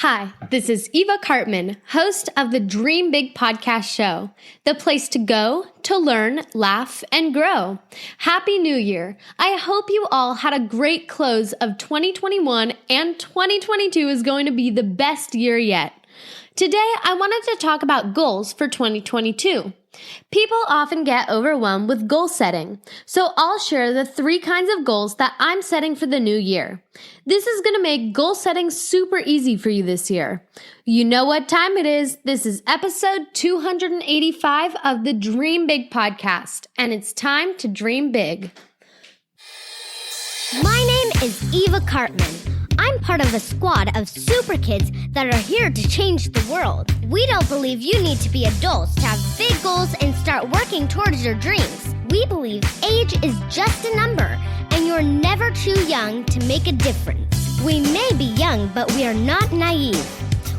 Hi, this is Eva Cartman, host of the Dream Big podcast show, the place to go, to learn, laugh, and grow. Happy New Year. I hope you all had a great close of 2021 and 2022 is going to be the best year yet. Today, I wanted to talk about goals for 2022. People often get overwhelmed with goal setting, so I'll share the 3 kinds of goals that I'm setting for the new year. This is going to make goal setting super easy for you this year. You know what time it is. This is episode 285 of the Dream Big podcast, and it's time to dream big. My name is Eva Cartman. I'm part of a squad of super kids that are here to change the world. We don't believe you need to be adults to have big goals and start working towards your dreams. We believe age is just a number, and you're never too young to make a difference. We may be young, but we are not naive.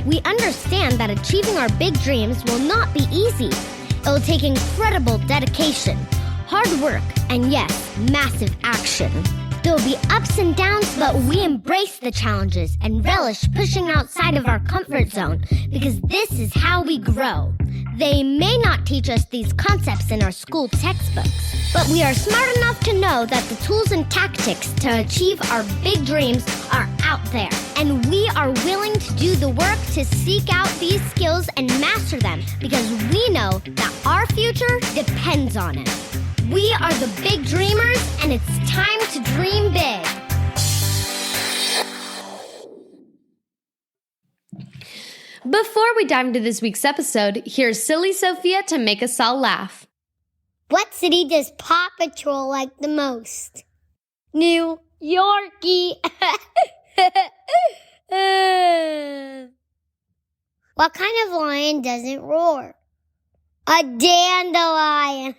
We understand that achieving our big dreams will not be easy. It will take incredible dedication, hard work, and yes, massive action. There will be ups and downs, but we embrace the challenges and relish pushing outside of our comfort zone because this is how we grow. They may not teach us these concepts in our school textbooks, but we are smart enough to know that the tools and tactics to achieve our big dreams are out there, and we are willing to do the work to seek out these skills and master them because we know that our future depends on it. We are the big dreamers, and it's time to dream big. Before we dive into this week's episode, here's Silly Sophia to make us all laugh. What city does Paw Patrol like the most? New Yorkie. What kind of lion doesn't roar? A dandelion.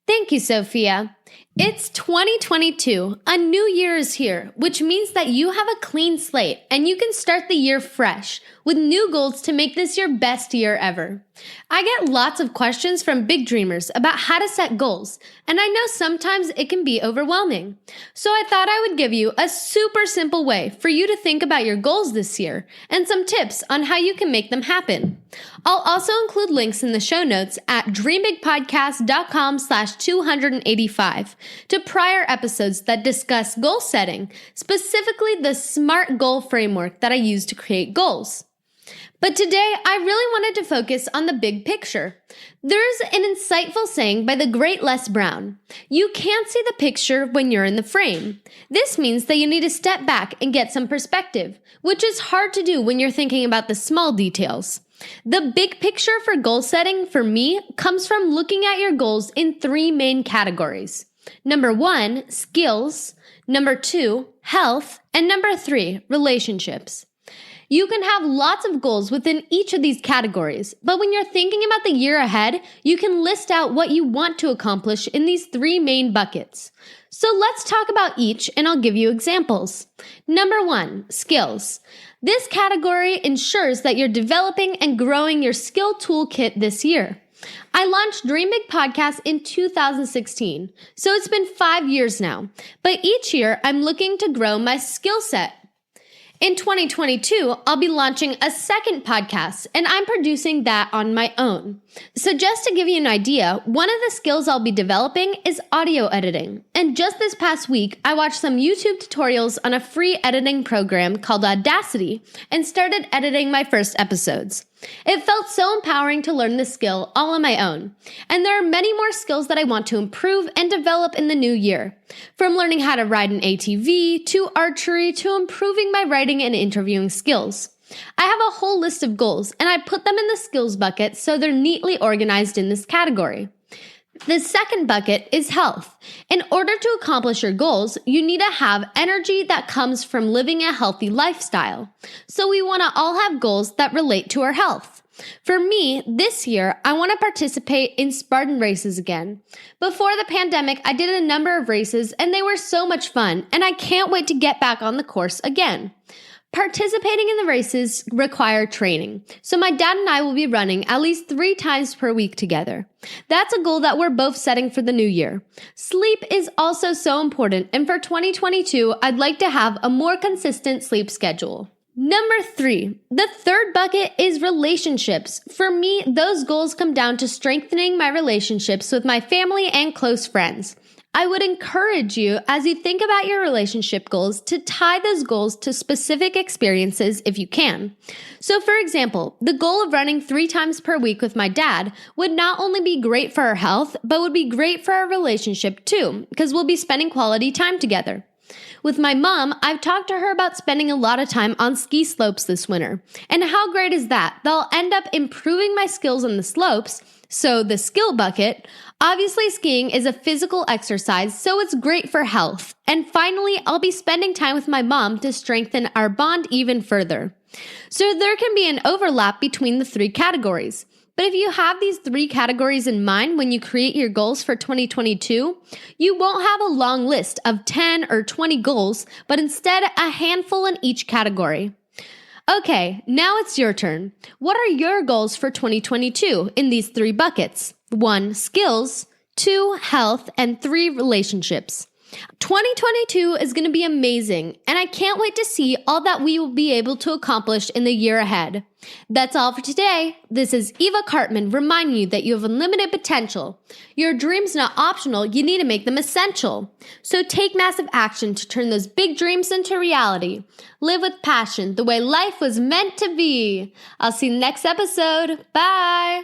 Thank you, Sophia. It's 2022. A new year is here, which means that you have a clean slate and you can start the year fresh with new goals to make this your best year ever. I get lots of questions from big dreamers about how to set goals, and I know sometimes it can be overwhelming. So I thought I would give you a super simple way for you to think about your goals this year and some tips on how you can make them happen. I'll also include links in the show notes at dreambigpodcast.com/285 to prior episodes that discuss goal setting, specifically the SMART goal framework that I use to create goals. But today, I really wanted to focus on the big picture. There's an insightful saying by the great Les Brown: "You can't see the picture when you're in the frame." This means that you need to step back and get some perspective, which is hard to do when you're thinking about the small details. The big picture for goal setting for me comes from looking at your goals in 3 main categories. Number 1, skills. Number 2, health. And number 3, relationships. You can have lots of goals within each of these categories, but when you're thinking about the year ahead, you can list out what you want to accomplish in these 3 main buckets. So let's talk about each, and I'll give you examples. Number 1, skills. This category ensures that you're developing and growing your skill toolkit this year. I launched Dream Big Podcast in 2016, so it's been 5 years now, but each year I'm looking to grow my skill set. In 2022, I'll be launching a second podcast, and I'm producing that on my own. So just to give you an idea, one of the skills I'll be developing is audio editing. And just this past week, I watched some YouTube tutorials on a free editing program called Audacity and started editing my first episodes. It felt so empowering to learn this skill all on my own. And there are many more skills that I want to improve and develop in the new year. From learning how to ride an ATV, to archery, to improving my writing and interviewing skills. I have a whole list of goals, and I put them in the skills bucket so they're neatly organized in this category. The second bucket is health. In order to accomplish your goals, you need to have energy that comes from living a healthy lifestyle. So we want to all have goals that relate to our health. For me, this year, I want to participate in Spartan races again. Before the pandemic, I did a number of races, and they were so much fun, and I can't wait to get back on the course again. Participating in the races require training, so my dad and I will be running at least 3 times per week together. That's a goal that we're both setting for the new year. Sleep is also so important, and for 2022, I'd like to have a more consistent sleep schedule. Number 3, the third bucket is relationships. For me, those goals come down to strengthening my relationships with my family and close friends. I would encourage you, as you think about your relationship goals, to tie those goals to specific experiences if you can. So for example, the goal of running 3 times per week with my dad would not only be great for our health, but would be great for our relationship too, because we'll be spending quality time together. With my mom, I've talked to her about spending a lot of time on ski slopes this winter. And how great is that? They'll end up improving my skills on the slopes. So the skill bucket, obviously skiing is a physical exercise, so it's great for health. And finally, I'll be spending time with my mom to strengthen our bond even further. So there can be an overlap between the 3 categories. But if you have these 3 categories in mind when you create your goals for 2022, you won't have a long list of 10 or 20 goals, but instead a handful in each category. Okay, now it's your turn. What are your goals for 2022 in these 3 buckets? 1, skills, 2, health, and 3, relationships. 2022 is going to be amazing, and I can't wait to see all that we will be able to accomplish in the year ahead. That's all for today. This is Eva Cartman reminding you that you have unlimited potential. Your dreams not optional, you need to make them essential. So take massive action to turn those big dreams into reality. Live with passion the way life was meant to be. I'll see you next episode. Bye!